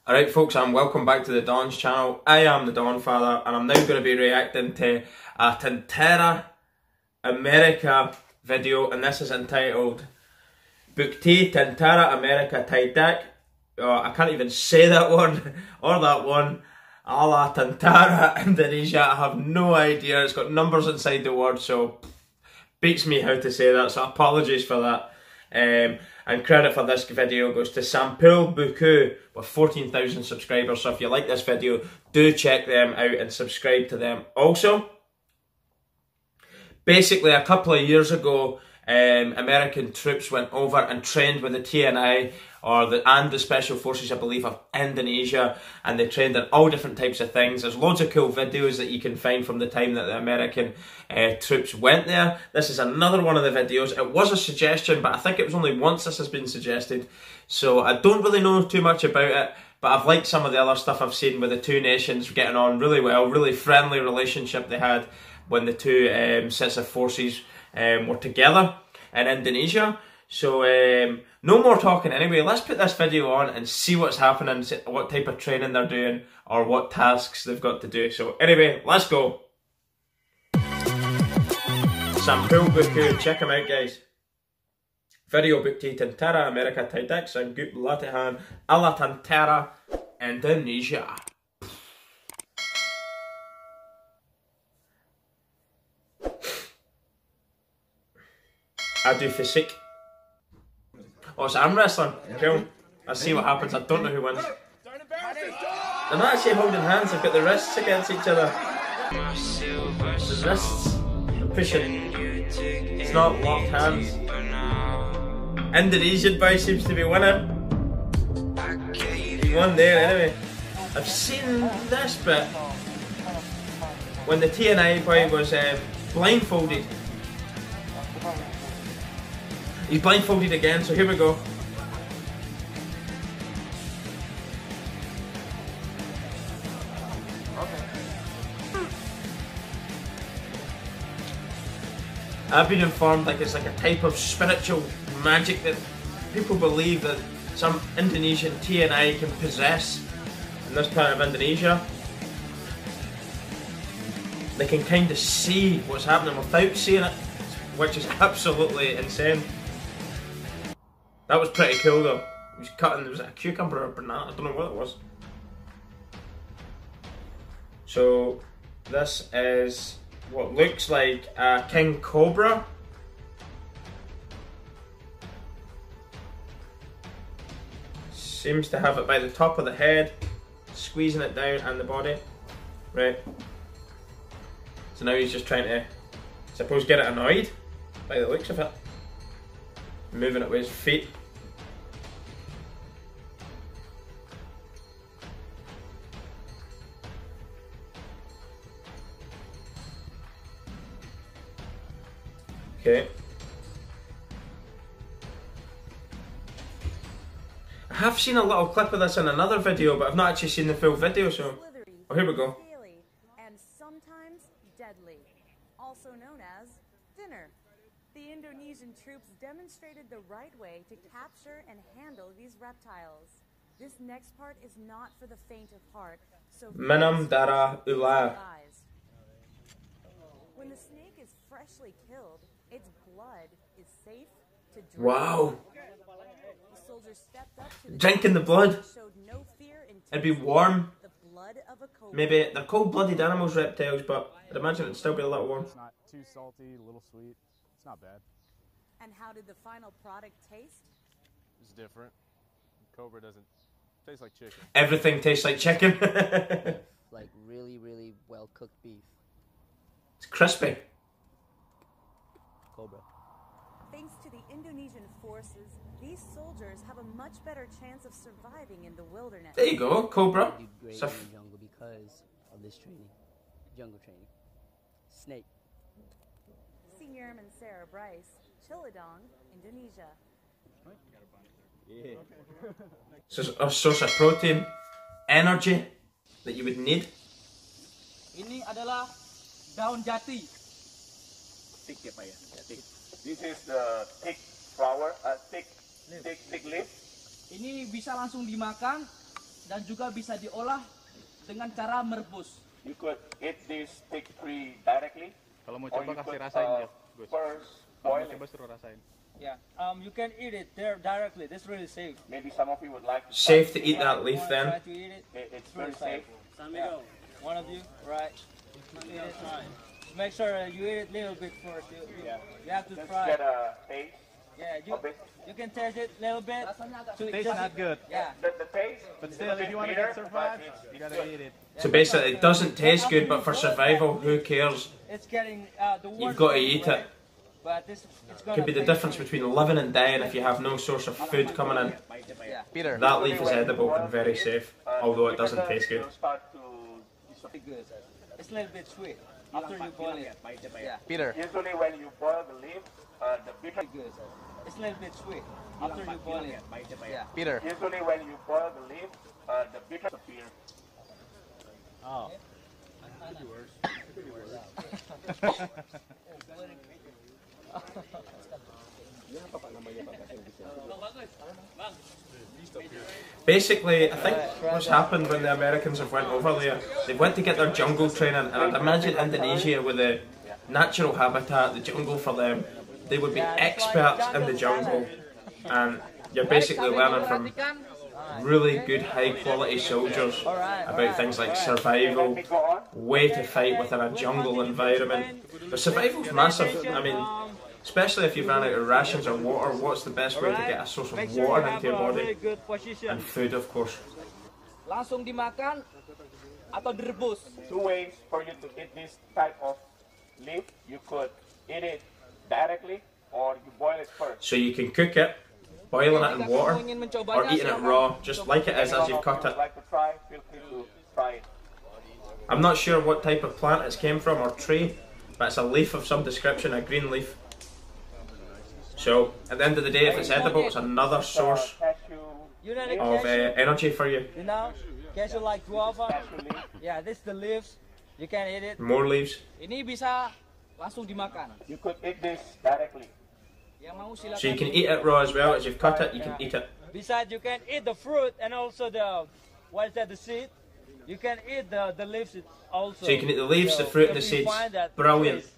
Alright folks, and welcome back to the Don's channel. I am the Donfather, and I'm now going to be reacting to a Tentara Amerika video, and this is entitled Bukti, Tentara, Amerika, Tidak. I can't even say that one, or that one. Allah Tentara, Indonesia, I have no idea. It's got numbers inside the word, so beats me how to say that, so apologies for that. And credit for this video goes to Sampul Buku with 14,000 subscribers. So if you like this video, do check them out and subscribe to them. Also, basically a couple of years ago, American troops went over and trained with the TNI and the Special Forces, I believe, of Indonesia, and they trained in all different types of things. There's loads of cool videos that you can find from the time that the American troops went there. This is another one of the videos. It was a suggestion, but I think it was only once this has been suggested, so I don't really know too much about it, but I've liked some of the other stuff I've seen with the two nations getting on really well. Really friendly relationship they had when the two sets of forces were together in Indonesia. So no more talking anyway, let's put this video on and see what's happening, what type of training they're doing or what tasks they've got to do. So anyway, let's go. Sampul Buku, check him out guys. Video Bukti, Tentara, Amerika, Tidak, s4nggup, 4tihan, ala Tentara, Indonesia. I do physique. Oh, it's arm wrestling. Cool. I'll see what happens. I don't know who wins. They're not actually holding hands, they've got the wrists against each other. The wrists are pushing. It's not locked hands. Indonesian boy seems to be winning. He won there anyway. I've seen this bit when the TNI boy was blindfolded. He's blindfolded again, so here we go. I've been informed like it's like a type of spiritual magic that people believe that some Indonesian TNI can possess in this part of Indonesia. They can kind of see what's happening without seeing it, which is absolutely insane. That was pretty cool though. He was cutting, was it a cucumber or a banana? I don't know what it was. So this is what looks like a king cobra. Seems to have it by the top of the head, squeezing it down and the body. Right. So now he's just trying to, I suppose, get it annoyed by the looks of it. Moving it with his feet. Okay. I have seen a little clip of this in another video, but I've not actually seen the full video, so... Oh, here we go. And sometimes deadly, also known as dinner. The Indonesian troops demonstrated the right way to capture and handle these reptiles. This next part is not for the faint of heart, so Minum darah ular. When the snake is freshly killed, its blood is safe to drink. Wow. The soldiers stepped up to the drinking the blood. Showed no fear in It'd be warm. the blood of a cobra. Maybe they're cold-blooded animals, reptiles, but I'd imagine it'd still be a little warm. It's not too salty, a little sweet. It's not bad. And how did the final product taste? It's different. Cobra doesn't taste like chicken. Everything tastes like chicken. Like really well cooked beef. It's crispy. Cobra. Thanks to the Indonesian forces, these soldiers have a much better chance of surviving in the wilderness. There you go, cobra. They do great in the jungle because of this training. Jungle training. Snake. Senior Airman Sarah Bryce, Ciledug, Indonesia. Yeah. So it's a source of protein, energy that you would need. Ini adalah daun jati. Thick ya Pak ya? Thick. This is the thick flower, thick leaf. Ini bisa langsung dimakan dan juga bisa diolah dengan cara merebus. You could eat this stick free directly. Kalau mau or coba you kasih could, rasain dia, Gus. first Kalau boil mau coba it. suruh rasain. Yeah, you can eat it there directly. That's really safe. Maybe some of you would like to Safe to eat that leaf Try then. to eat it. It's very safe. Yeah. One of you, right? Eat it. Make sure you eat it a little bit first. You have to Just try. get a taste Yeah, of it. you can taste it a little bit. Tastes not good, Yeah. The taste, but still, if you want to get survive, you gotta eat it. So basically, it doesn't taste good, but for survival, who cares? It's getting the You've got to eat it. But this it's gonna Could be the taste difference between living and dying if you have no source of food coming in. Yeah. Peter, That leaf is edible and very safe, although it doesn't taste good. Start to Good. It's a little bit sweet after you boil it. Yeah. Peter. Usually when you boil the leaf, the bitter. Good. It's a little bit sweet after you boil it. Yeah. Peter. Usually when you boil the leaf, the bitter appear. Oh. Basically, I think what's happened when the Americans have went over there, they went to get their jungle training, and I'd imagine Indonesia with the natural habitat, the jungle for them, they would be experts in the jungle, and you're basically learning from really good high quality soldiers about things like survival, way to fight within a jungle environment. But survival's massive. I mean, especially if you've run out of rations or water, what's the best way to get a source of water into your body? And food, of course. Langsung dimakan atau direbus. Two ways for you to eat this type of leaf. You could eat it directly or you boil it first. So you can cook it, boiling it in water, or eating it raw, just like it is as you've cut it. Like to try, feel free to try it. I'm not sure what type of plant it came from or tree, but it's a leaf of some description, a green leaf. So, at the end of the day, if it's edible, it's another source of energy for you. You know, cashew like guava. Yeah, this is the leaves. You can eat it. More leaves. Ini bisa langsung dimakan. You could eat this directly. Yang mau silakan. So you can eat it raw as well. As you've cut it, you can eat it. Besides, you can eat the fruit and also the, what is that, the seed. You can eat the leaves also. So you can eat the leaves, the fruit, and the if you seeds. find that Brilliant. taste.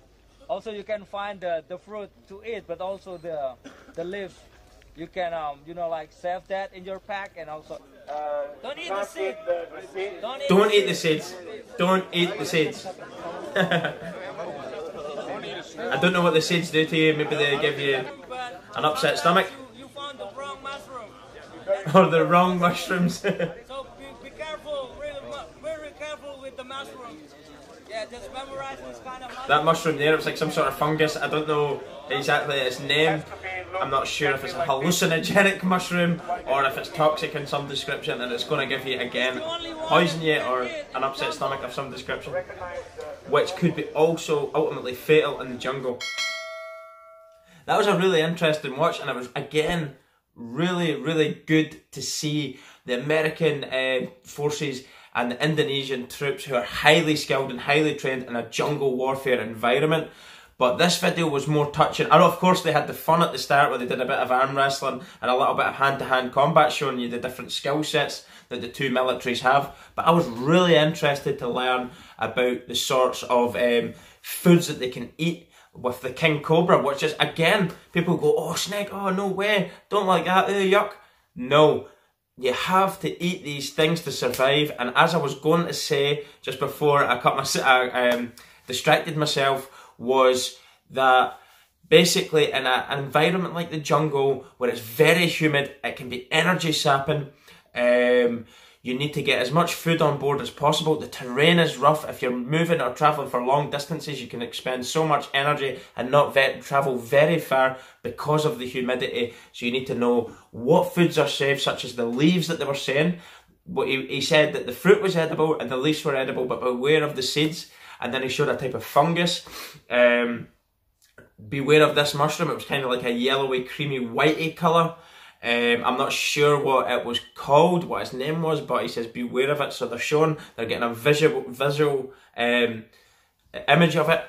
Also, you can find the fruit to eat, but also the leaves. You can you know, like save that in your pack, and also don't eat the seed. Don't eat the seeds. Don't eat the seeds. I don't know what the seeds do to you. Maybe they give you an upset stomach. You found the wrong mushroom. Or the wrong mushrooms. So be careful, really, very careful with the mushrooms. Yeah, just memorize this kind of mushroom. That mushroom there, it was like some sort of fungus. I don't know exactly its name. I'm not sure if it's a hallucinogenic mushroom or if it's toxic in some description, and it's going to give you, again, poison you or an upset stomach of some description, which could be also ultimately fatal in the jungle. That was a really interesting watch, and it was, again, really good to see the American forces and the Indonesian troops who are highly skilled and highly trained in a jungle warfare environment. But this video was more touching. And of course they had the fun at the start where they did a bit of arm wrestling and a little bit of hand-to-hand combat, showing you the different skill sets that the two militaries have. But I was really interested to learn about the sorts of foods that they can eat with the king cobra, which is, again, people go, oh, snake, oh, no way, don't like that, yuck. No. You have to eat these things to survive, and as I was going to say just before I distracted myself, was that basically in an environment like the jungle where it's very humid, it can be energy sapping. You need to get as much food on board as possible. The terrain is rough. If you're moving or travelling for long distances, you can expend so much energy and not travel very far because of the humidity. So you need to know what foods are safe, such as the leaves that they were saying. But he said that the fruit was edible and the leaves were edible, but beware of the seeds. And then he showed a type of fungus. Beware of this mushroom. It was kind of like a yellowy, creamy, whitey colour. I'm not sure what it was called, what its name was, but he says beware of it. So they're getting a visual image of it.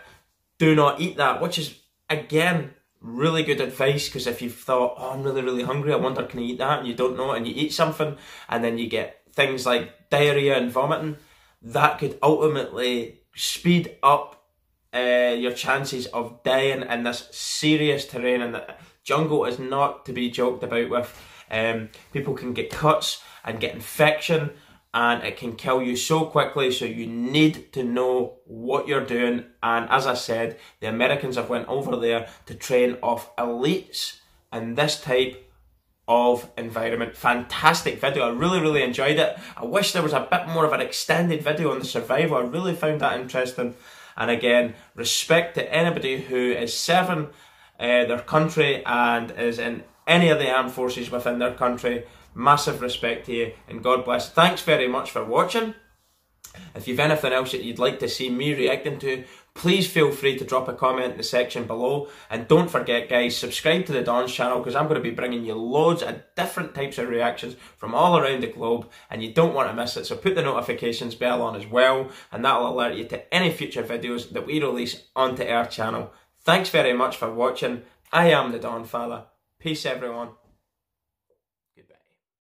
Do not eat that, which is, again, really good advice, because if you've thought, oh, I'm really hungry, I wonder can I eat that, and you don't know, and you eat something, and then you get things like diarrhea and vomiting, that could ultimately speed up your chances of dying in this serious terrain. And the jungle is not to be joked about with. People can get cuts and get infection, and it can kill you so quickly, so you need to know what you're doing. And as I said, the Americans have went over there to train off elites in this type of environment. Fantastic video. I really enjoyed it. I wish there was a bit more of an extended video on the survival. I really found that interesting. And again, respect to anybody who is serving their country and is in any of the armed forces within their country. Massive respect to you, and God bless. Thanks very much for watching. If you've anything else that you'd like to see me reacting to, please feel free to drop a comment in the section below. And don't forget, guys, subscribe to the Don's channel, because I'm going to be bringing you loads of different types of reactions from all around the globe, and you don't want to miss it. So put the notifications bell on as well, and that'll alert you to any future videos that we release onto our channel. Thanks very much for watching. I am the Donfather. Peace, everyone.